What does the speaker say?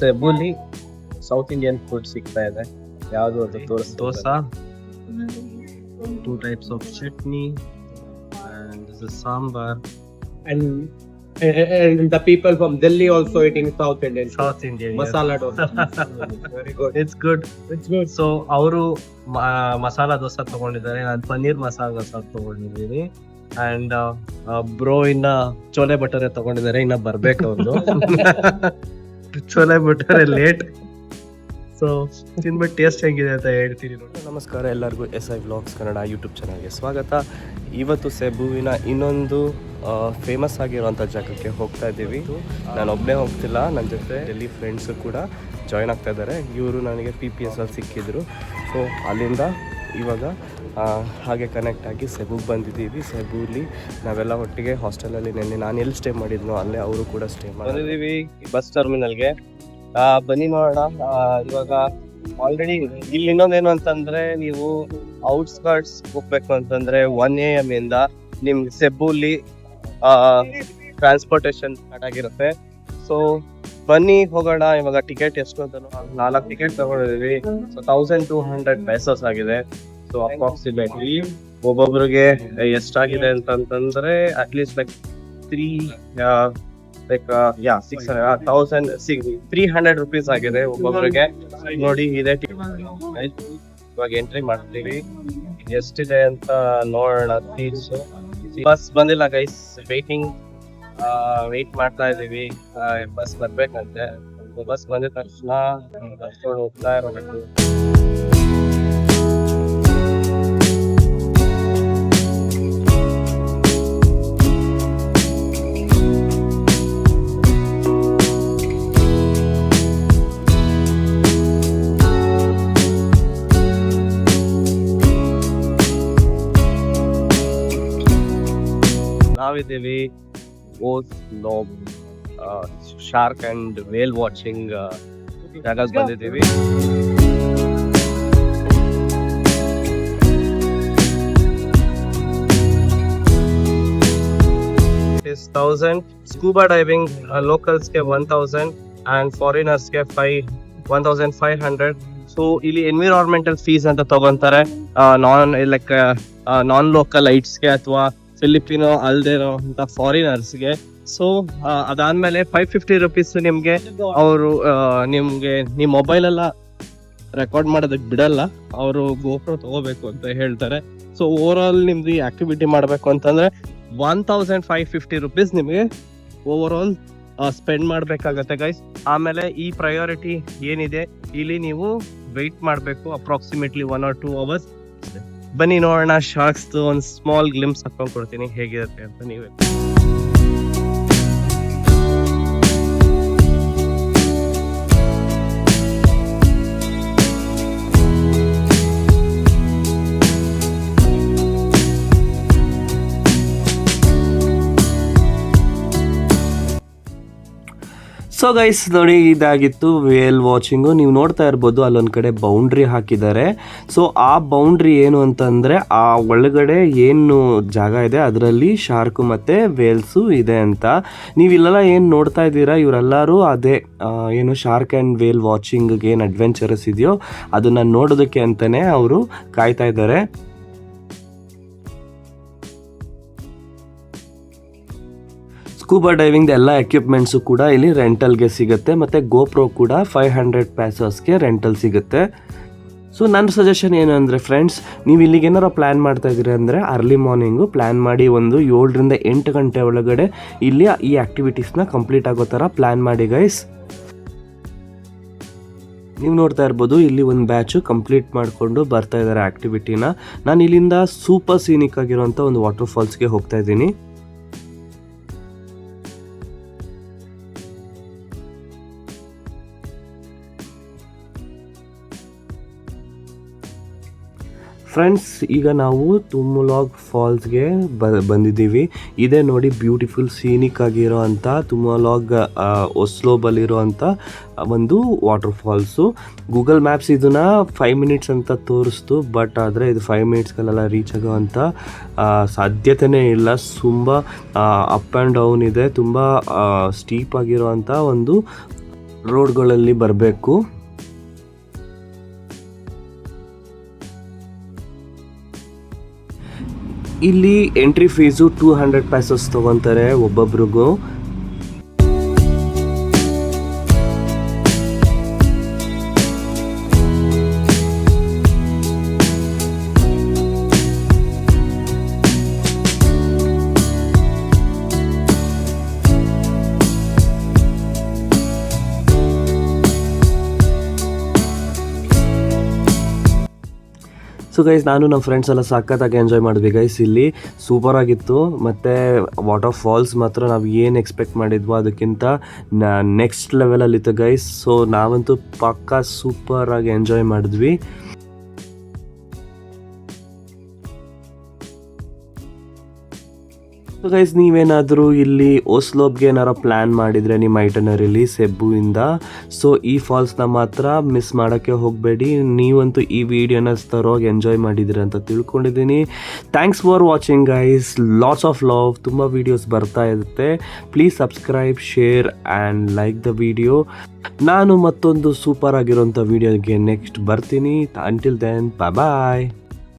ಸೆಬುಲಿ south Indian food ಸಿಗ್ತಾ ಇದೆ. ಯಾವುದು ಅಂತ ತೋರಿಸ್. dosa, 2 types of chutney, and this is sambar. And the people from Delhi also eating South Indian food. South Indian. Masala dosa. Very good. It's good. It's good. So ಅವರು ಮಸಾಲಾ ದೋಸೆ ತಗೊಂಡಿದ್ದಾರೆ, ನಾನು ಪನ್ನೀರ್ ಮಸಾಲಾ ದೋಸೆ ತಗೊಂಡಿದ್ದೀನಿ. And bro ಇನ್ನ ಚೋಲೆ ಬಟರೆ ತಗೊಂಡಿದ್ದಾರೆ, ಇನ್ನ ಬರ್ಬೇಕು ಅವ್ರು. Chole ಬಟರೆ late. So ತಿನ್ಬಿಟ್ಟು ಟೇಸ್ಟ್ ಹೆಂಗಿದೆ ಅಂತ ಹೇಳ್ತೀನಿ ನೋಡಿ. ನಮಸ್ಕಾರ ಎಲ್ಲರಿಗೂ SI ವ್ಲಾಗ್ಸ್ ಕನ್ನಡ ಯೂಟ್ಯೂಬ್ ಚಾನಲ್ಗೆ ಸ್ವಾಗತ. ಇವತ್ತು ಸೆಬುವಿನ ಇನ್ನೊಂದು ಫೇಮಸ್ ಆಗಿರುವಂಥ ಜಾಗಕ್ಕೆ ಹೋಗ್ತಾ ಇದ್ದೀವಿ. ನಾನು ಒಬ್ಬನೇ ಹೋಗ್ತಿಲ್ಲ, ನನ್ನ ಜೊತೆ ಡೆಲ್ಲಿ ಫ್ರೆಂಡ್ಸು ಕೂಡ ಜಾಯ್ನ್ ಆಗ್ತಾ ಇದ್ದಾರೆ. ಇವರು ನನಗೆ PPS ಅಲ್ಲಿ ಸಿಕ್ಕಿದ್ರು. ಸೊ ಅಲ್ಲಿಂದ ಇವಾಗ ಹಾಗೆ ಕನೆಕ್ಟ್ ಆಗಿ ಸೆಬುಗೆ ಬಂದಿದ್ದೀವಿ. ಸೆಬುಲಿ ನಾವೆಲ್ಲ ಒಟ್ಟಿಗೆ ಹಾಸ್ಟೆಲಲ್ಲಿ ನೆನ್ನೆ ನಾನು ಎಲ್ಲಿ ಸ್ಟೇ ಮಾಡಿದ್ನೋ ಅಲ್ಲೇ ಅವರು ಕೂಡ ಸ್ಟೇ ಬಂದಿದ್ದೀವಿ ಬಸ್ ಟರ್ಮಿನಲ್ಗೆ. ಬನ್ನಿ ನೋಡೋಣ. ಇವಾಗ ಆಲ್ರೆಡಿ ಇಲ್ಲಿ ಇನ್ನೊಂದೇನು ಅಂತಂದ್ರೆ, ನೀವು ಔಟ್ಸ್ಕರ್ಟ್ಸ್ ಹೋಗ್ಬೇಕು ಅಂತಂದ್ರೆ 1 AM ಇಂದ ನಿಮ್ಗೆ ಸೆಬುಲಿ ಟ್ರಾನ್ಸ್ಪೋರ್ಟೇಷನ್ ಸ್ಟಾರ್ಟ್ ಆಗಿರುತ್ತೆ. ಸೊ ಬನ್ನಿ ಹೋಗೋಣ. ಇವಾಗ ಟಿಕೆಟ್ ಎಷ್ಟು ಅಂತ 4 ಟಿಕೆಟ್ ತಗೊಂಡಿದ್ದೀವಿ. ಸೊ 1200 pesos ಆಗಿದೆ. ಸೊ ಅಪ್ರಾಕ್ಸಿಮೇಟ್ಲಿ ಒಬ್ಬೊಬ್ರಿಗೆ ಎಷ್ಟಾಗಿದೆ ಅಂತಂದ್ರೆ ಅಟ್ಲೀಸ್ಟ್ ಲೈಕ್ 300 rupees ಆಗಿದೆ ಒಬ್ಬೊಬ್ರಿಗೆ. ನೋಡಿ ಇದೆ ಇವಾಗ ಎಂಟ್ರಿ ಮಾಡ್ತೀವಿ, ಎಷ್ಟಿದೆ ಅಂತ ನೋಡೋಣ. ಬಸ್ ಬಂದಿಲ್ಲ ಗೈಸ್, ವೇಟ್ ಮಾಡ್ತಾ ಇದೀವಿ. ಬಸ್ ಬರ್ಬೇಕಂತೆ. ಬಸ್ ಬಂದಿದ ತಕ್ಷಣ ಹೋಗ್ತಾ ಇರಬೇಕು. ನಾವಿದ್ದೀವಿ Oslo shark and whale watching ಜಾಗಕ್ಕೆ ಬಂದಿದ್ದೀವಿ. It is 1000. Scuba diving localsಗೆ 1000 and foreignersಗೆ 1500. ಸೊ ಇಲ್ಲಿ ಎನ್ವಿರಾನ್ಮೆಂಟಲ್ ಫೀಸ್ ಅಂತ ತಗೊಂತಾರೆ, ನಾನ್ ಲೋಕಲ್ ಲೈಟ್ಸ್ಗೆ ಅಥವಾ ಫಿಲಿಪಿನೋ ಅಲ್ದೇ ಇರೋ ಅಂತ ಫಾರಿನರ್ಸ್ಗೆ. ಸೊ ಅದಾದ್ಮೇಲೆ 550 rupees ನಿಮ್ಗೆ ಅವರು ನಿಮ್ಗೆ ನಿಮ್ಮ ಮೊಬೈಲ್ ಎಲ್ಲ ರೆಕಾರ್ಡ್ ಮಾಡೋದಕ್ಕೆ ಬಿಡಲ್ಲ, ಅವರು ಗೋಪ್ರೋ ತಗೋಬೇಕು ಅಂತ ಹೇಳ್ತಾರೆ. ಸೊ ಓವರ್ ಆಲ್ ನಿಮ್ದು ಈ ಆಕ್ಟಿವಿಟಿ ಮಾಡಬೇಕು ಅಂತಂದ್ರೆ 1550 rupees ನಿಮಗೆ ಓವರ್ ಆಲ್ ಸ್ಪೆಂಡ್ ಮಾಡ್ಬೇಕಾಗತ್ತೆ ಗೈಸ್. ಆಮೇಲೆ ಈ ಪ್ರಯಾರಿಟಿ ಏನಿದೆ ಇಲ್ಲಿ ನೀವು ವೆಯ್ಟ್ ಮಾಡಬೇಕು ಅಪ್ರಾಕ್ಸಿಮೇಟ್ಲಿ 1 or 2 hours. ಬನ್ನಿ ನೋಡೋಣ. ಶಾರ್ಕ್ಸ್ ಒಂದು ಸ್ಮಾಲ್ ಗ್ಲಿಮ್ಸ್ ಹಾಕೊಂಡ್ ಕೊಡ್ತೀನಿ ಹೇಗಿರುತ್ತೆ ಅಂತ ನೀವೇ. ಸೊ ಗೈಸ್ ನೋಡಿ, ಇದಾಗಿತ್ತು ವೇಲ್ ವಾಚಿಂಗು. ನೀವು ನೋಡ್ತಾ ಇರ್ಬೋದು ಅಲ್ಲೊಂದು ಕಡೆ ಬೌಂಡ್ರಿ ಹಾಕಿದ್ದಾರೆ. ಸೊ ಆ ಬೌಂಡ್ರಿ ಏನು ಅಂತಂದರೆ, ಆ ಒಳಗಡೆ ಏನು ಜಾಗ ಇದೆ ಅದರಲ್ಲಿ ಶಾರ್ಕು ಮತ್ತು ವೇಲ್ಸು ಇದೆ ಅಂತ. ನೀವು ಇಲ್ಲೆಲ್ಲ ಏನು ನೋಡ್ತಾ ಇದ್ದೀರಾ, ಇವರೆಲ್ಲರೂ ಅದೇ ಏನು ಶಾರ್ಕ್ ಆ್ಯಂಡ್ ವೇಲ್ ವಾಚಿಂಗ್ಗೆ ಏನು ಅಡ್ವೆಂಚರಸ್ ಇದೆಯೋ ಅದನ್ನು ನೋಡೋದಕ್ಕೆ ಅಂತಲೇ ಅವರು ಕಾಯ್ತಾ ಇದ್ದಾರೆ. ಸ್ಕೂಬಾ ಡೈವಿಂಗ್ ಎಲ್ಲ ಎಕ್ವಿಪ್ಮೆಂಟ್ಸು ಕೂಡ ಇಲ್ಲಿ ರೆಂಟಲ್ಗೆ ಸಿಗುತ್ತೆ, ಮತ್ತು ಗೋಪ್ರೋ ಕೂಡ 500 pesos ರೆಂಟಲ್ ಸಿಗುತ್ತೆ. ಸೊ ನನ್ನ ಸಜೆಷನ್ ಏನು ಅಂದರೆ ಫ್ರೆಂಡ್ಸ್, ನೀವು ಇಲ್ಲಿಗೆ ಏನಾರು ಪ್ಲ್ಯಾನ್ ಮಾಡ್ತಾ ಇದ್ದೀರಿ ಅಂದರೆ ಅರ್ಲಿ ಮಾರ್ನಿಂಗು ಪ್ಲ್ಯಾನ್ ಮಾಡಿ ಒಂದು 7 ರಿಂದ 8 ಗಂಟೆ ಒಳಗಡೆ ಇಲ್ಲಿ ಈ ಆ್ಯಕ್ಟಿವಿಟೀಸ್ನ ಕಂಪ್ಲೀಟ್ ಆಗೋ ಥರ ಪ್ಲ್ಯಾನ್ ಮಾಡಿ ಗೈಸ್. ನೀವು ನೋಡ್ತಾ ಇರ್ಬೋದು ಇಲ್ಲಿ ಒಂದು ಬ್ಯಾಚು ಕಂಪ್ಲೀಟ್ ಮಾಡಿಕೊಂಡು ಬರ್ತಾ ಇದ್ದಾರೆ ಆ್ಯಕ್ಟಿವಿಟಿನ. ನಾನು ಇಲ್ಲಿಂದ ಸೂಪರ್ ಸೀನಿಕ್ ಆಗಿರೋಂಥ ಒಂದು ವಾಟರ್ ಫಾಲ್ಸ್ಗೆ ಹೋಗ್ತಾ ಇದ್ದೀನಿ. ಫ್ರೆಂಡ್ಸ್, ಈಗ ನಾವು ತುಮುಲಾಗ್ ಫಾಲ್ಸ್ಗೆ ಬಂದಿದ್ದೀವಿ. ಇದೇ ನೋಡಿ ಬ್ಯೂಟಿಫುಲ್ ಸೀನಿಕ್ ಆಗಿರೋ ಅಂಥ ತುಮುಲಾಗ್ ಒಸ್ಲೋಬಲ್ಲಿರೋ ಅಂಥ ಒಂದು ವಾಟರ್ ಫಾಲ್ಸು. ಗೂಗಲ್ ಮ್ಯಾಪ್ಸ್ ಇದನ್ನು 5 minutes ಅಂತ ತೋರಿಸ್ತು, ಬಟ್ ಆದರೆ ಇದು 5 minutesಗಳೆಲ್ಲ ರೀಚ್ ಆಗೋ ಅಂಥ ಸಾಧ್ಯತೆಯೇ ಇಲ್ಲ. ತುಂಬ ಅಪ್ ಆ್ಯಂಡ್ ಡೌನ್ ಇದೆ, ತುಂಬ ಸ್ಟೀಪ್ ಆಗಿರೋ ಅಂಥ ಒಂದು ರೋಡ್ಗಳಲ್ಲಿ ಬರಬೇಕು. ಇಲ್ಲಿ ಎಂಟ್ರಿ ಫೀಸು 200 ಪೈಸಸ್ ತೊಗೊತಾರೆ ಒಬ್ಬೊಬ್ರಿಗೂ. ಸೊ ಗೈಸ್, ನಾನು ನಮ್ಮ ಫ್ರೆಂಡ್ಸ್ ಎಲ್ಲ ಸಖತ್ತಾಗಿ ಎಂಜಾಯ್ ಮಾಡಿದ್ವಿ ಗೈಸ್. ಇಲ್ಲಿ ಸೂಪರ್ ಆಗಿತ್ತು. ಮತ್ತು ವಾಟರ್ ಫಾಲ್ಸ್ ಮಾತ್ರ ನಾವು ಏನು ಎಕ್ಸ್ಪೆಕ್ಟ್ ಮಾಡಿದ್ವೋ ಅದಕ್ಕಿಂತ ನೆಕ್ಸ್ಟ್ ಲೆವೆಲಲ್ಲಿತ್ತು ಗೈಸ್. ಸೊ ನಾವಂತೂ ಪಕ್ಕಾ ಸೂಪರಾಗಿ ಎಂಜಾಯ್ ಮಾಡಿದ್ವಿ. ಸೊ ಗೈಸ್, ನೀವೇನಾದರೂ ಇಲ್ಲಿ ಓಸ್ಲೋಬ್ಗೆ ಏನಾರ ಪ್ಲ್ಯಾನ್ ಮಾಡಿದರೆ ನಿಮ್ಮ ಐಟನರಿಲಿ ಸೆಬ್ಬುವಿಂದ, ಸೊ ಈ ಫಾಲ್ಸ್ನ ಮಾತ್ರ ಮಿಸ್ ಮಾಡೋಕ್ಕೆ ಹೋಗಬೇಡಿ. ನೀವಂತೂ ಈ ವಿಡಿಯೋನ ತರೋಗಿ ಎಂಜಾಯ್ ಮಾಡಿದ್ದೀರಿ ಅಂತ ತಿಳ್ಕೊಂಡಿದ್ದೀನಿ. Thanks for watching guys. Lots of love. ತುಂಬ ವೀಡಿಯೋಸ್ ಬರ್ತಾ ಇರುತ್ತೆ. Please subscribe, share and like the video. ನಾನು ಮತ್ತೊಂದು ಸೂಪರ್ ಆಗಿರೋಂಥ ವಿಡಿಯೋಗೆ ನೆಕ್ಸ್ಟ್ ಬರ್ತೀನಿ. ಅಂಟಿಲ್ ದೆನ್ ಬಾಯ್.